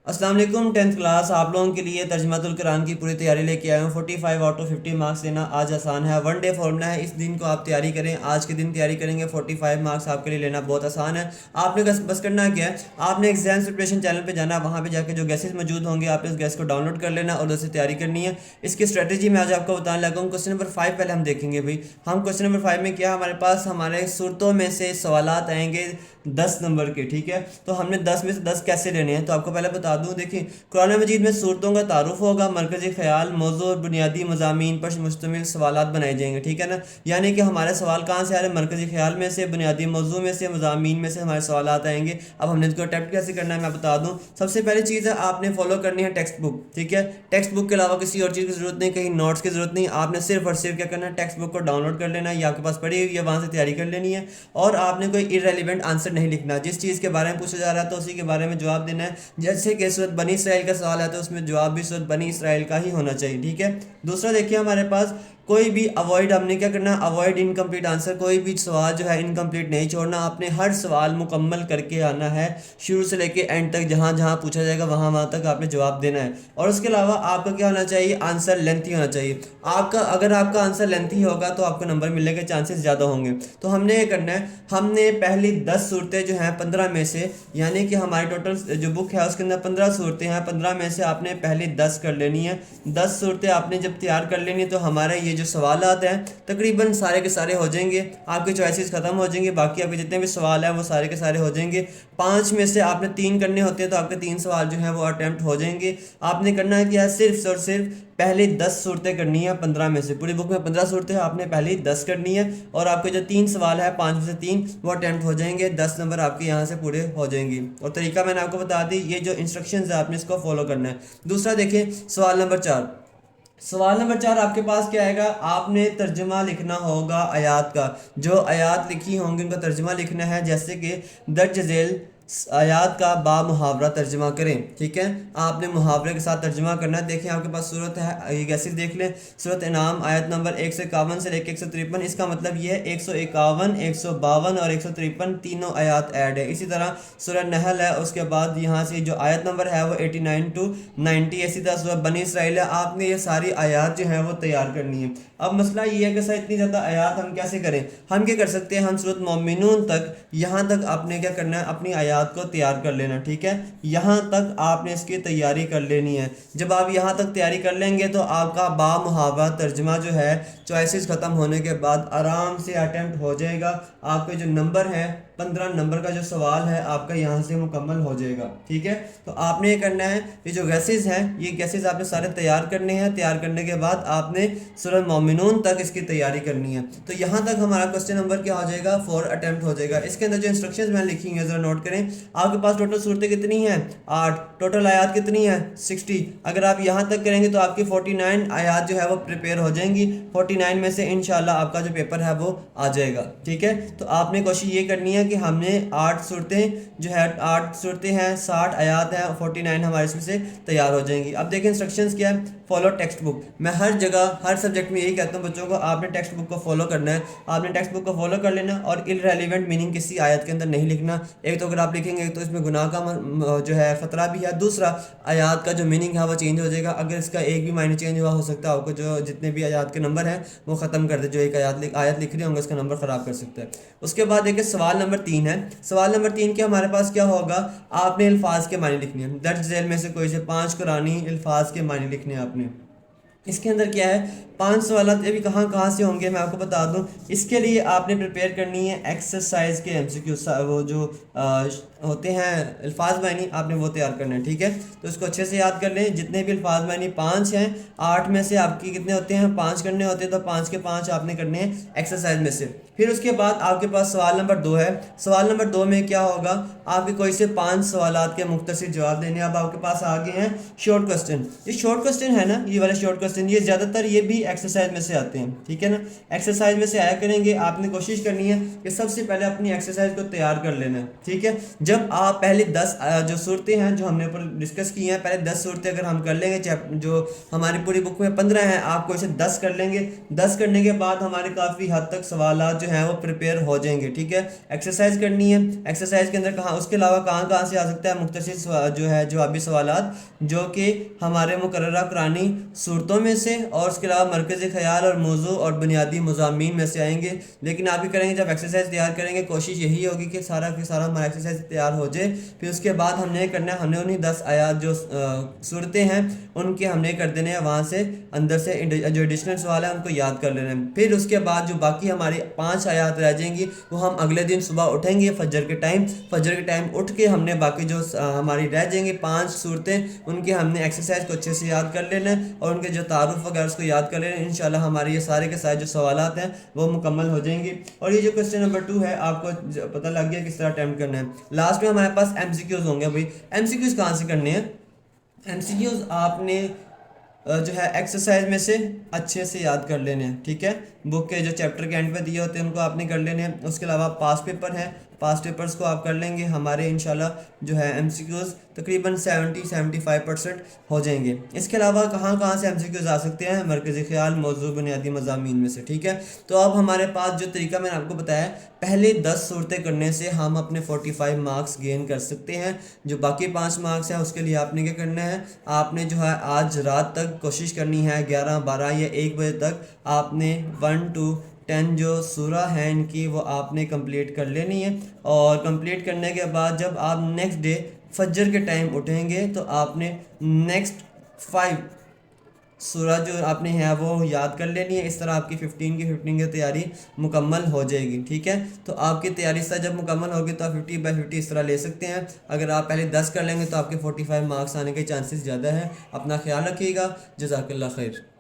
अस्सलाम वालेकुम। 10th class आप लोगों के लिए तर्जुमात उल कुरान की पूरी तैयारी लेके आया हूँ। 45 आउट ऑफ 50 मार्क्स लेना आज आसान है। वन डे फॉर्मूला है, इस दिन को आप तैयारी करें, आज के दिन तैयारी करेंगे। 45 मार्क्स आपके लिए लेना बहुत आसान है। आपने बस करना क्या है, आपने एग्जाम प्रिपरेशन चैनल पे जाना, वहाँ पे जाकर जो गैसेज मौजूद होंगे आपने उस गैस को डाउनलोड कर लेना और उससे तैयारी करनी है। इसकी स्ट्रेटेजी मैं आज आपको बताने लगा हूँ। क्वेश्चन नंबर 5 पहले हम देखेंगे भाई। हम क्वेश्चन नंबर 5 में क्या, हमारे पास हमारे सूरतों में से सवालात आएंगे 10 नंबर के, ठीक है। तो हमने 10 में से 10 कैसे लेने हैं, तो आपको पहले बता दूं। देखिए, कुरान मजीद में सूरतों का तारुफ होगा, मरकज़ी ख्याल, मौजू और बुनियादी मज़ामीन पर मुश्तमिल सवालात बनाए जाएंगे, ठीक है ना। यानी कि हमारे सवाल कहाँ से आ रहे हैं, मरकज़ी ख्याल में से, बुनियादी मौजू में से, मज़ामीन में से हमारे सवालात आएंगे। अब हमने इसको अटैम्प्ट कैसे करना है मैं बता दूं। सबसे पहली चीज़ है, आपने फॉलो करनी है टेक्स्ट बुक, ठीक है। टेक्स्ट बुक के अलावा किसी और चीज़ की ज़रूरत नहीं, कहीं नोट्स की ज़रूरत नहीं। आपने सिर्फ और सिर्फ क्या करना है, टेक्स्ट बुक को डाउनलोड कर लेना है, या आपके पास पड़ी हुई है, वहाँ से तैयारी कर लेनी है। और आपने कोई इरेलीवेंट आंसर नहीं लिखना, जिस चीज़ के बारे में पूछा जा रहा है तो उसी के बारे में जवाब देना है। जैसे कि सूरत बनी इसराइल का सवाल है तो उसमें जवाब भी सूरत बनी इसराइल का ही होना चाहिए, ठीक है। दूसरा देखिए, हमारे पास कोई भी अवॉइड, हमने क्या करना है, अवॉइड इनकम्प्लीट आंसर। कोई भी सवाल जो है इनकम्प्लीट नहीं छोड़ना, आपने हर सवाल मुकम्मल करके आना है, शुरू से लेके एंड तक। जहाँ जहाँ पूछा जाएगा वहाँ वहाँ तक आपने जवाब देना है। और उसके अलावा आपका क्या होना चाहिए, आंसर लेंथी होना चाहिए आपका। अगर आपका आंसर लेंथी होगा तो आपको नंबर मिलने के चांसेस ज़्यादा होंगे। तो हमने ये करना है, हमने पहली 10 सूरतें जो हैं 15 में से, यानी कि हमारी टोटल जो बुक है उसके अंदर 15 सूरतें हैं, 15 में से आपने पहली 10 कर लेनी है। 10 सूरतें आपने जब तैयार कर लेनी है तो हमारे ये जो सवालात हैं तकरीबन सारे के सारे हो जाएंगे। आपके चॉइसेस ख़त्म हो जाएंगे, बाकी आपके जितने भी सवाल हैं वो सारे के सारे हो जाएंगे। 5 में से आपने 3 करने होते हैं तो आपके 3 सवाल जो हैं वो अटैम्प्ट हो जाएंगे। आपने करना है क्या, सिर्फ और सिर्फ पहले 10 सूरतें करनी है 15 में से। पूरी बुक में 15 सूरतें हैं, आपने पहले 10 करनी है और आपके जो 3 सवाल है 5 में से 3 वो अटैम्प्ट हो जाएंगे। 10 नंबर आपके यहाँ से पूरे हो जाएंगी। और तरीका मैंने आपको बता दी, ये जो इंस्ट्रक्शंस है आपने इसको फॉलो करना है। दूसरा देखिए, सवाल नंबर 4। सवाल नंबर 4 आपके पास क्या आएगा, आपने तर्जुमा लिखना होगा आयात का। जो आयात लिखी होंगी उनका तर्जुमा लिखना है। जैसे कि दर्ज झेल आयात का बा मुहावरा तर्जुमा करें, ठीक है। आपने मुहावरे के साथ तर्जुमा करना है। देखें, आपके पास सूरत है, ये कैसे देख लें। सूरत इनाम आयत नंबर 151 से लेकर 153, इसका मतलब ये है 151, 152 और 153 तीनों आयात ऐड है। इसी तरह सूरह नहल है, उसके बाद यहाँ से जो आयत नंबर है वो 89 to 90। इसी तरह सूरह बनी इसराइल है। आपने ये सारी आयात जो है वो तैयार करनी है। अब मसला ये है कि सर इतनी ज़्यादा आयात हम कैसे करें। हम क्या कर सकते हैं, हम सूरत मोमिनून तक, यहाँ तक आपने क्या करना है, अपनी आयात को तैयार कर लेना, ठीक है। यहाँ तक आपने इसकी तैयारी कर लेनी है। जब आप यहाँ तक तैयारी कर लेंगे तो आपका बा मुहावरा तर्जमा जो है चॉइसेस ख़त्म होने के बाद आराम से अटैम्प्ट हो जाएगा। आपके जो नंबर हैं 15 नंबर का जो सवाल है आपका यहाँ से मुकम्मल हो जाएगा, ठीक है। तो आपने ये करना है, ये जो गैसेज हैं ये गैसेज आपने सारे तैयार करने हैं। तैयार करने के बाद आपने सूरह मोमिनून तक इसकी तैयारी करनी है। तो यहाँ तक हमारा क्वेश्चन नंबर क्या हो जाएगा, 4 अटैम्प्ट हो जाएगा। इसके अंदर जो इंस्ट्रक्शंस मैंने लिखी हैं ज़रा नोट करें। आपके पास टोटल सूरतें कितनी हैं, 8। टोटल आयात कितनी है, 60। अगर आप यहाँ तक करेंगे तो आपकी 49 आयात जो है वो प्रिपेयर हो जाएंगी। 49 में से इंशाल्लाह आपका जो पेपर है वो आ जाएगा, ठीक है। तो आपने कोशिश ये करनी है कि हमने 8 सूरतें जो है, 8 सूरतें हैं, 60 आयात हैं, 49 हमारे इसमें से तैयार हो जाएंगी। अब देखें इंस्ट्रक्शंस क्या है, फॉलो टेक्स्ट बुक। मैं हर जगह हर सब्जेक्ट में यही कहता हूँ बच्चों को, आपने टेक्स्ट बुक को फॉलो करना है। आपने टेक्स्ट बुक को फॉलो कर लेना और इररेलेवेंट मीनिंग किसी आयत के अंदर नहीं लिखना। एक तो अगर आप लिखेंगे तो इसमें गुनाह का जो है ख़तरा भी है। दूसरा, आयत का जो मीनिंग है वो चेंज हो जाएगा। अगर इसका एक भी मायने चेंज हुआ, हो सकता है आपको जो जितने भी आयत के नंबर हैं वो ख़त्म कर दे। जो एक आयत लिख रहे होंगे उसका नंबर ख़राब कर सकता है। उसके बाद देखिए, सवाल नंबर 3 है। सवाल नंबर 3 के हमारे पास क्या होगा, आपने अल्फाज के मायने लिखने हैं। दर्ज झेल में से कोई से 5 कुरानी अल्फाज के मायने लिखने हैं आपने। इसके अंदर क्या है, 5 सवालात अभी कहाँ कहाँ से होंगे मैं आपको बता दूं। इसके लिए आपने प्रिपेयर करनी है एक्सरसाइज के एमसीक्यू, वो जो होते हैं अल्फाज मानी, आपने वो तैयार करना है, ठीक है। तो उसको अच्छे से याद कर लें। जितने भी अल्फाज मानी 5 हैं, 8 में से आपकी कितने होते हैं, 5 करने होते हैं, तो 5 के 5 आपने करने हैं एक्सरसाइज में से। फिर उसके बाद आपके पास सवाल नंबर 2 है। सवाल नंबर 2 में क्या होगा, आपके कोई से 5 सवालात के मुख्तसर जवाब देने। अब आपके पास आगे हैं शॉर्ट क्वेश्चन। ये शॉर्ट क्वेश्चन है ना, ये वाले शॉर्ट क्वेश्चन, ये ज़्यादातर ये भी एक्सरसाइज में से आते हैं, ठीक है ना। एक्सरसाइज में से आया करेंगे। आपने कोशिश करनी है कि सबसे पहले अपनी एक्सरसाइज को तैयार कर लेना है, ठीक है। جب آپ پہلے 10 جو صورتیں ہیں جو ہم نے ڈسکس کی ہیں، پہلے 10 صورتیں اگر ہم کر لیں گے، جو ہماری پوری بک میں 15 ہیں، آپ کو اسے 10 کر لیں گے، 10 کرنے کے بعد ہمارے کافی حد تک سوالات جو ہیں وہ پریپیئر ہو جائیں گے. ٹھیک ہے، ایکسرسائز کرنی ہے. ایکسرسائز کے اندر کہاں، اس کے علاوہ کہاں سے آ سکتا ہے مختصر جو ہے جوابی سوالات، جو کہ ہمارے مقررہ قرآنی صورتوں میں سے، اور اس کے علاوہ مرکزی خیال اور موضوع اور بنیادی مضامین میں سے آئیں گے. لیکن آپ یہ کریں گے، جب ایکسرسائز تیار کریں گے، کوشش یہی ہوگی کہ سارا ہمارا ایکسرسائز تیار ہو جائے. پھر اس کے بعد ہم نے کرنا ہے، ہم نے انہیں 10 آیات جو صورتیں ہیں ان کے ہم نے کر دینے ہیں، وہاں سے اندر سے جو ایڈیشنل سوال ہے ان کو یاد کر لینا ہے. پھر اس کے بعد جو باقی ہماری 5 آیات رہ جائیں گی وہ ہم اگلے دن صبح اٹھیں گے فجر کے ٹائم اٹھ کے ہم نے باقی جو ہماری رہ جائیں گی 5 صورتیں ان کے ہم نے ایکسرسائز کو اچھے سے یاد کر لینا ہے، اور ان کے جو تعارف وغیرہ اس کو یاد کر لینا ہے. انشاءاللہ ہماری یہ سارے کے سارے جو سوالات ہیں وہ مکمل ہو جائیں گے. اور یہ جو کوسچن نمبر 2 ہے آپ کو پتہ لگ گیا کس طرح اٹیمپٹ کرنا ہے. لاسٹ میں ہمارے پاس ایم سی کیوز ہوں گے. بھائی ایم سی کیوز کہاں سے کرنے ہیں؟ ایم سی کیوز آپ نے جو ہے ایکسرسائز میں سے اچھے سے یاد کر لینے ہیں. ٹھیک ہے، بک کے جو چیپٹر کے اینڈ پہ دیے ہوتے ہیں ان کو آپ نے کر لینے ہیں. اس کے علاوہ پاس پیپر ہیں، پاس پیپرز کو آپ کر لیں گے. ہمارے انشاءاللہ جو ہے ایم سی کیوز تقریباً 75% ہو جائیں گے. اس کے علاوہ کہاں سے ایم سی کیوز آ سکتے ہیں؟ مرکزی خیال، موضوع، بنیادی مضامین میں سے. ٹھیک ہے، تو اب ہمارے پاس جو طریقہ میں نے آپ کو بتایا، پہلے 10 صورتیں کرنے سے ہم اپنے 45 مارکس گین کر سکتے ہیں. جو باقی 5 مارکس ہیں اس کے لیے آپ نے کیا کرنا ہے، آپ نے جو ہے آج رات تک کوشش کرنی ہے، 11 12 یا 1 بجے تک آپ نے 1 to 10 جو سورہ ہیں ان کی وہ آپ نے کمپلیٹ کر لینی ہے. اور کمپلیٹ کرنے کے بعد جب آپ نیکسٹ ڈے فجر کے ٹائم اٹھیں گے تو آپ نے نیکسٹ 5 سورہ جو آپ نے ہے وہ یاد کر لینی ہے. اس طرح آپ کی 15 کی تیاری مکمل ہو جائے گی. ٹھیک ہے، تو آپ کی تیاری سے جب مکمل ہوگی تو آپ 50/50 اس طرح لے سکتے ہیں. اگر آپ پہلے 10 کر لیں گے تو آپ کے 45 مارکس آنے کے چانسز زیادہ ہیں. اپنا خیال رکھیے گا. جزاک اللہ خیر.